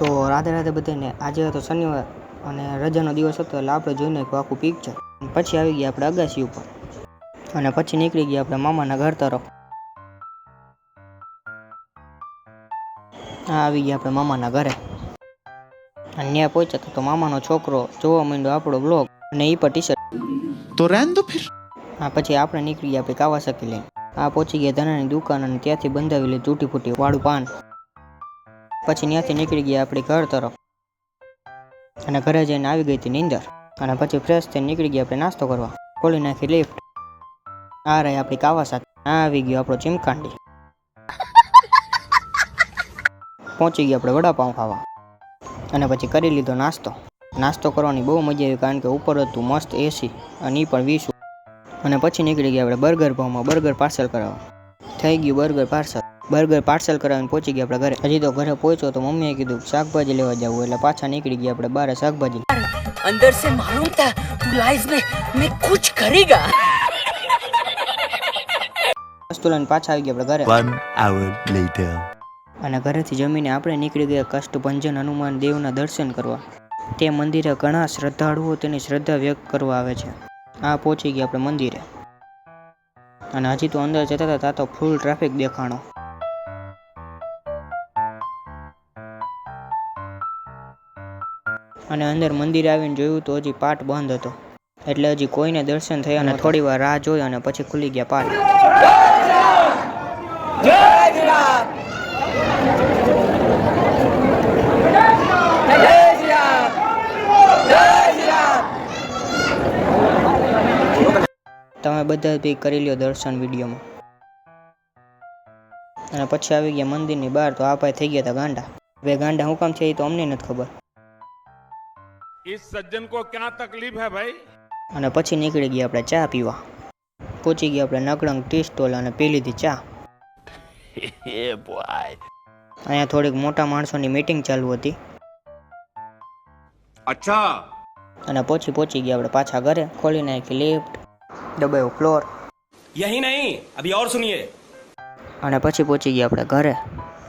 તો રાધે રાધે બધાને. આજે હતો શનિવાર અને રજાનો દિવસ હતો એટલે આપણે જોઈ નાખ્યું આખું પિક્ચર. પછી આવી ગયા આપણે અગાસી ઉપર અને પછી નીકળી ગયા આપણે મામાના ઘર તરફ. આવી ગયા આપણે મામાના ઘરે અને ત્યાં પહોંચ્યા તો મામાનો છોકરો જોવા માંડ્યો આપણો બ્લોગ અને એ પણ ટી-શર્ટ તો રહેન દો ફિર. પછી આપણે નીકળી ગયા આપણે કાવાસાકી લઈને. પહોંચી ગયા ધનાની દુકાન અને ત્યાંથી બંધાવી લીધી તૂટી ફૂટી વાળું પાન. પછી ત્યાંથી નીકળી ગયા આપણી ઘર તરફ અને ઘરે જઈને આવી ગઈ હતી નીંદર. અને પછી ફ્રેશ થઈને નીકળી ગયા આપણે નાસ્તો કરવા. ખોલી નાખી લિફ્ટ. રહી આપણી કાવાસાકી. આવી ગયો આપણો ચીમકાંડી. પહોંચી ગયા આપણે વડાપાઉં ખાવા અને પછી કરી લીધો નાસ્તો. નાસ્તો કરવાની બહુ મજા આવી કારણ કે ઉપર હતું મસ્ત એસી અને એ પણ 20. અને પછી નીકળી ગયા આપણે બર્ગર ભાવમાં બર્ગર પાર્સલ કરાવવા. થઈ ગયું બર્ગર પાર્સલ કરાવીને પહોંચી ગયા આપણે ઘરે. હજી તો ઘરે પહોંચ્યો તો મમ્મીએ કીધું શાકભાજી લેવા જવું એટલે પાછા નીકળી ગયા આપણે બહાર શાકભાજી. अंदर से मालूम था तू लाइफ में कुछ करेगा. વસ્તુ લઈને પાછા આવી ગયા આપણે ઘરે. 1 hour later. અને ઘરેથી જમીને આપણે નીકળી ગયા કષ્ટભંજન હનુમાન દેવના દર્શન કરવા. તે મંદિરે ઘણા શ્રદ્ધાળુઓ તેની શ્રદ્ધા વ્યક્ત કરવા આવે છે. પહોંચી ગયા આપણે મંદિરે અને હજી તો અંદર જતા હતા ત્યાં તો ફૂલ ટ્રાફિક દેખાણો. અને અંદર મંદિરે આવીને જોયું તો હજી પાટ બંધ હતો એટલે હજી કોઈને દર્શન થયા અને થોડી વાર રાહ જોઈ અને પછી ખુલી ગયા પાટ. તમે બધા બી કરી લ્યો દર્શન વિડીયોમાં. અને પછી આવી ગયા મંદિરની બહાર તો ભાઈ થઈ ગયા હતા ગાંડા. હવે ગાંડા હું કામ છે એ તો અમને નથી ખબર. इस सज्जन को क्या तकलीफ है भाई. અને પછી નીકળી ગયા આપણે ચા પીવા. પહોંચી ગયા આપણે નકળંગ ટી સ્ટોલ અને પી લીધી ચા. અહીંયા થોડીક મોટા માણસોની મીટિંગ ચાલુ હતી. अच्छा. અને પછી પહોંચી ગયા આપણે પાછા ઘરે. ખોલી નાખી લિફ્ટ, દબાયો ફ્લોર. यही नहीं अभी और सुनिए. અને પછી પહોંચી ગયા આપણે ઘરે.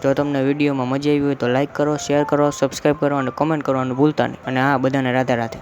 જો તમને વિડીયોમાં મજા આવી હોય તો લાઈક કરો, શેર કરો, સબસ્ક્રાઈબ કરો અને કમેન્ટ કરવાનું ભૂલતા નહીં. અને બધાને રાધે રાધે.